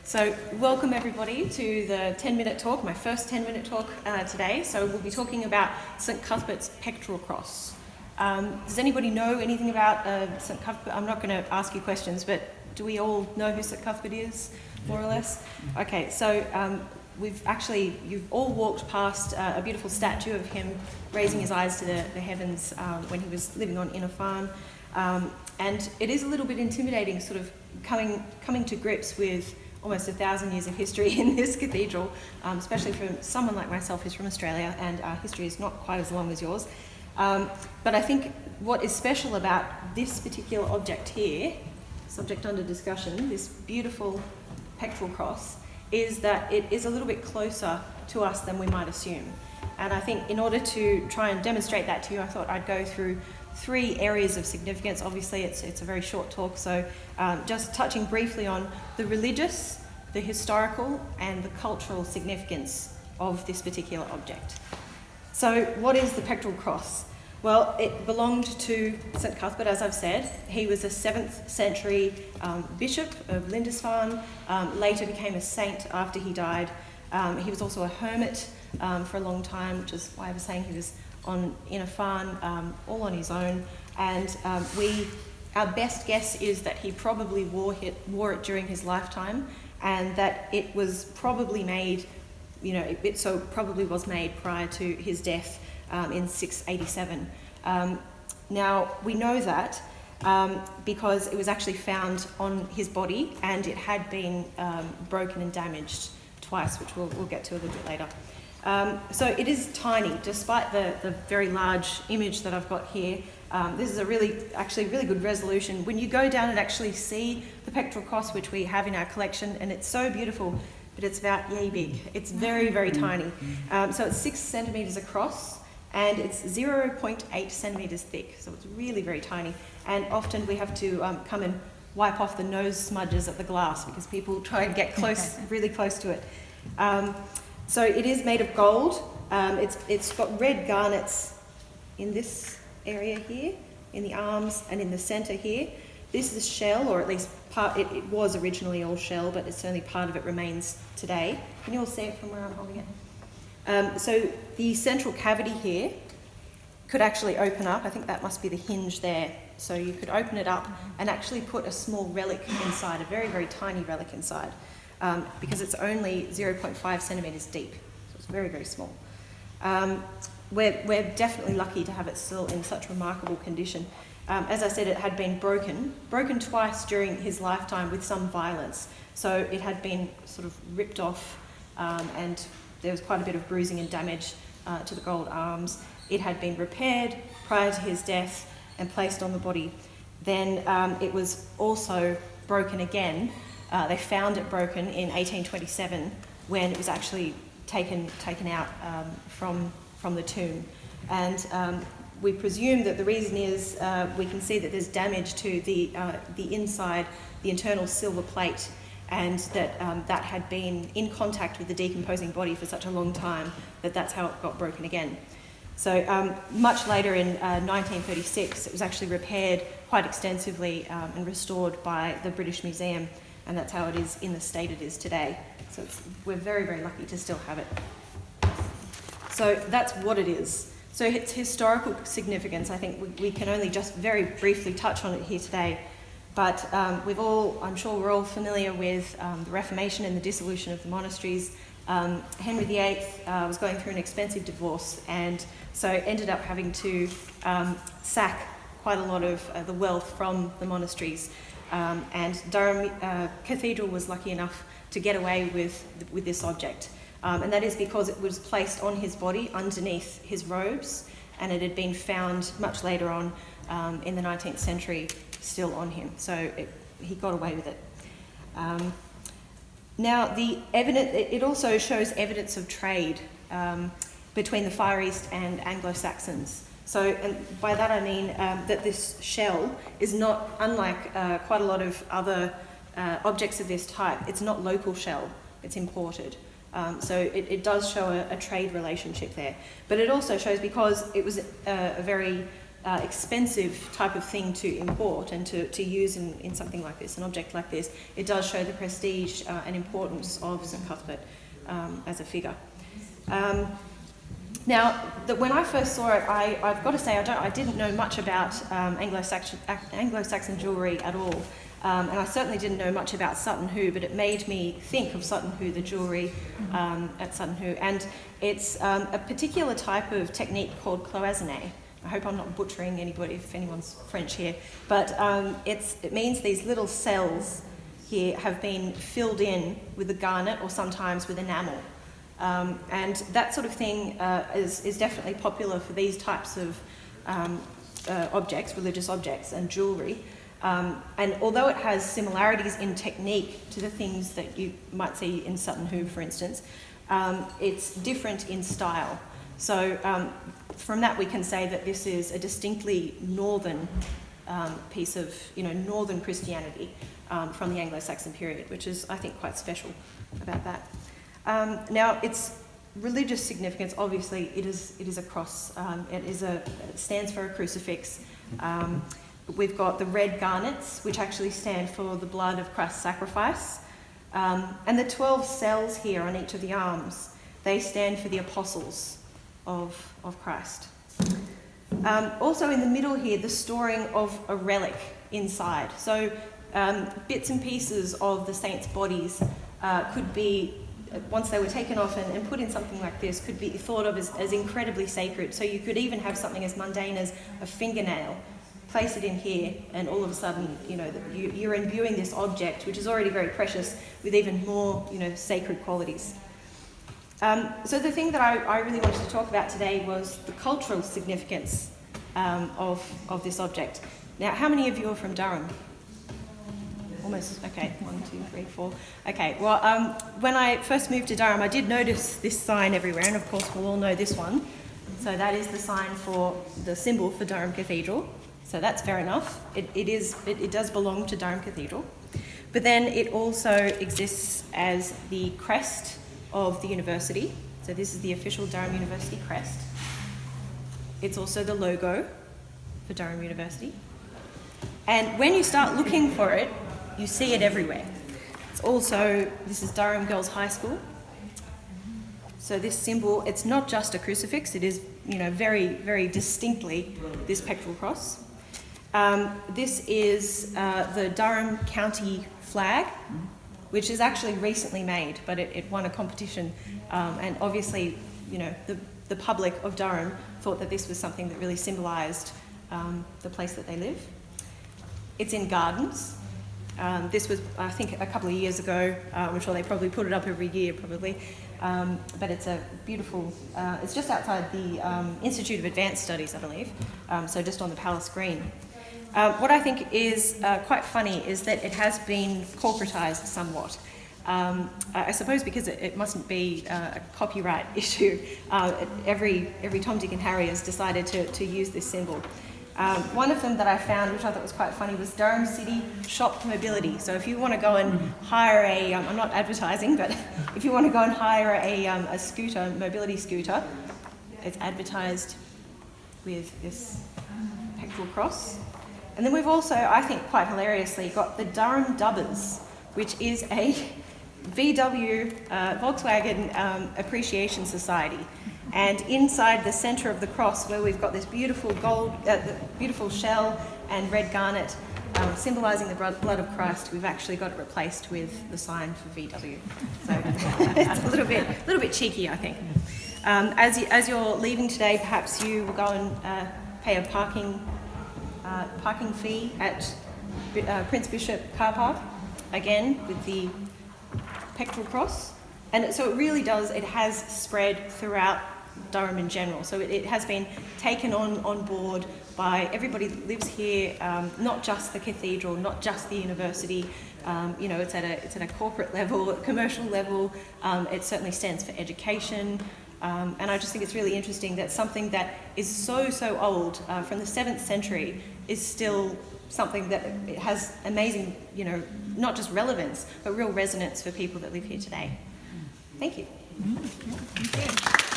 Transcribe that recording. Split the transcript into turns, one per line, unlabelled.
So welcome everybody to the 10-minute talk, my first 10-minute talk today. So we'll be talking about St Cuthbert's Pectoral Cross. Does anybody know anything about St Cuthbert? I'm not going to ask you questions, but do we all know who St Cuthbert is, more or less? Okay, so you've all walked past a beautiful statue of him raising his eyes to the heavens when he was living on Inner Farm. And it is a little bit intimidating, sort of coming to grips with almost 1,000 years of history in this cathedral, especially for someone like myself who's from Australia, and our history is not quite as long as yours. But I think what is special about this particular object here, subject under discussion, this beautiful pectoral cross, is that it is a little bit closer to us than we might assume. And I think in order to try and demonstrate that to you, I thought I'd go through 3 areas of significance. Obviously, it's a very short talk, so just touching briefly on the religious, the historical, and the cultural significance of this particular object. So what is the pectoral cross? Well, it belonged to St Cuthbert, as I've said. He was a 7th century bishop of Lindisfarne, later became a saint after he died. He was also a hermit for a long time, which is why I was saying he was on Inner Farm, all on his own. And our best guess is that he probably wore it during his lifetime, and that it was probably made, probably was made prior to his death in 687. Now, we know that because it was actually found on his body, and it had been broken and damaged twice, which we'll get to a little bit later. So it is tiny, despite the very large image that I've got here. This is a really good resolution. When you go down and actually see the pectoral cross, which we have in our collection, and it's so beautiful, but it's about yay big. It's very, very tiny. So it's 6 centimetres across, and it's 0.8 centimetres thick. So it's really very tiny. And often we have to come and wipe off the nose smudges at the glass because people try and get close, really close to it. So it is made of gold. It's got red garnets in this area here, in the arms and in the centre here. This is shell, or at least part. It was originally all shell, but it's only part of it remains today. Can you all see it from where I'm holding it? So the central cavity here could actually open up. I think that must be the hinge there. So you could open it up and actually put a small relic inside, a very, very tiny relic inside. Because it's only 0.5 centimetres deep, so it's very, very small. We're definitely lucky to have it still in such remarkable condition. As I said, it had been broken twice during his lifetime with some violence. So it had been sort of ripped off, and there was quite a bit of bruising and damage to the gold arms. It had been repaired prior to his death and placed on the body. Then it was also broken again. They found it broken in 1827 when it was actually taken out from the tomb. And we presume that the reason is we can see that there's damage to the inside, the internal silver plate, and that that had been in contact with the decomposing body for such a long time that that's how it got broken again. So much later in 1936, it was actually repaired quite extensively and restored by the British Museum. And that's how it is in the state it is today. So we're very, very lucky to still have it. So that's what it is. So its historical significance, I think we can only just very briefly touch on it here today. But I'm sure we're all familiar with the Reformation and the dissolution of the monasteries. Henry VIII was going through an expensive divorce, and so ended up having to sack quite a lot of the wealth from the monasteries. And Durham Cathedral was lucky enough to get away with this object. And that is because it was placed on his body underneath his robes, and it had been found much later on in the 19th century still on him. So he got away with it. Now, it also shows evidence of trade between the Far East and Anglo-Saxons. So, and by that I mean that this shell is not, unlike quite a lot of other objects of this type, it's not local shell, it's imported. So it does show a trade relationship there. But it also shows, because it was a very expensive type of thing to import and to use in something like this, an object like this, it does show the prestige and importance of St Cuthbert as a figure. Now, when I first saw it, I've got to say I didn't know much about Anglo-Saxon jewellery at all, and I certainly didn't know much about Sutton Hoo, but it made me think of Sutton Hoo, the jewellery at Sutton Hoo, and it's a particular type of technique called cloisonné. I hope I'm not butchering anybody if anyone's French here, but it means these little cells here have been filled in with a garnet or sometimes with enamel. And that sort of thing is definitely popular for these types of objects, religious objects and jewellery. And although it has similarities in technique to the things that you might see in Sutton Hoo, for instance, it's different in style. So from that we can say that this is a distinctly northern piece of, northern Christianity from the Anglo-Saxon period, which is, I think, quite special about that. Now, its religious significance, obviously, it is a cross. It stands for a crucifix. We've got the red garnets, which actually stand for the blood of Christ's sacrifice. And the 12 cells here on each of the arms, they stand for the apostles of Christ. Also in the middle here, the storing of a relic inside. So bits and pieces of the saints' bodies could be, once they were taken off and put in something like this, could be thought of as incredibly sacred. So you could even have something as mundane as a fingernail, place it in here, and all of a sudden, you're imbuing this object, which is already very precious, with even more, sacred qualities. So the thing that I really wanted to talk about today was the cultural significance of this object. Now, how many of you are from Durham? Almost, okay, 1, 2, 3, 4. Okay, well, when I first moved to Durham, I did notice this sign everywhere, and of course we'll all know this one. So that is the sign for the symbol for Durham Cathedral. So that's fair enough. It does belong to Durham Cathedral. But then it also exists as the crest of the university. So this is the official Durham University crest. It's also the logo for Durham University. And when you start looking for it, you see it everywhere. It's also, this is Durham Girls High School. So this symbol, it's not just a crucifix, it is, very, very distinctly this pectoral cross. This is the Durham County flag, which is actually recently made, but it won a competition. And obviously, the public of Durham thought that this was something that really symbolised the place that they live. It's in gardens. This was, I think, a couple of years ago. I'm sure they probably put it up every year, probably. But it's a beautiful, it's just outside the Institute of Advanced Studies, I believe, so just on the Palace Green. What I think is quite funny is that it has been corporatised somewhat. I suppose because it mustn't be a copyright issue. Every Tom, Dick and Harry has decided to use this symbol. One of them that I found, which I thought was quite funny, was Durham City Shop Mobility. So if you want to go and hire I'm not advertising, but if you want to go and hire a scooter, mobility scooter, it's advertised with this pectoral cross. And then we've also, I think quite hilariously, got the Durham Dubbers, which is a VW Volkswagen Appreciation Society. And inside the centre of the cross, where we've got this beautiful beautiful shell and red garnet symbolising the blood of Christ, we've actually got it replaced with the sign for VW. So it's a little bit cheeky, I think. As you're leaving today, perhaps you will go and pay a parking fee at Prince Bishop car park, again with the pectoral cross. And so it really does, it has spread throughout Durham in general. So it has been taken on board by everybody that lives here, not just the cathedral, not just the university. It's at a corporate level, a commercial level. It certainly stands for education. And I just think it's really interesting that something that is so old, from the 7th century, is still something that it has amazing, not just relevance, but real resonance for people that live here today. Thank you.
Thank you.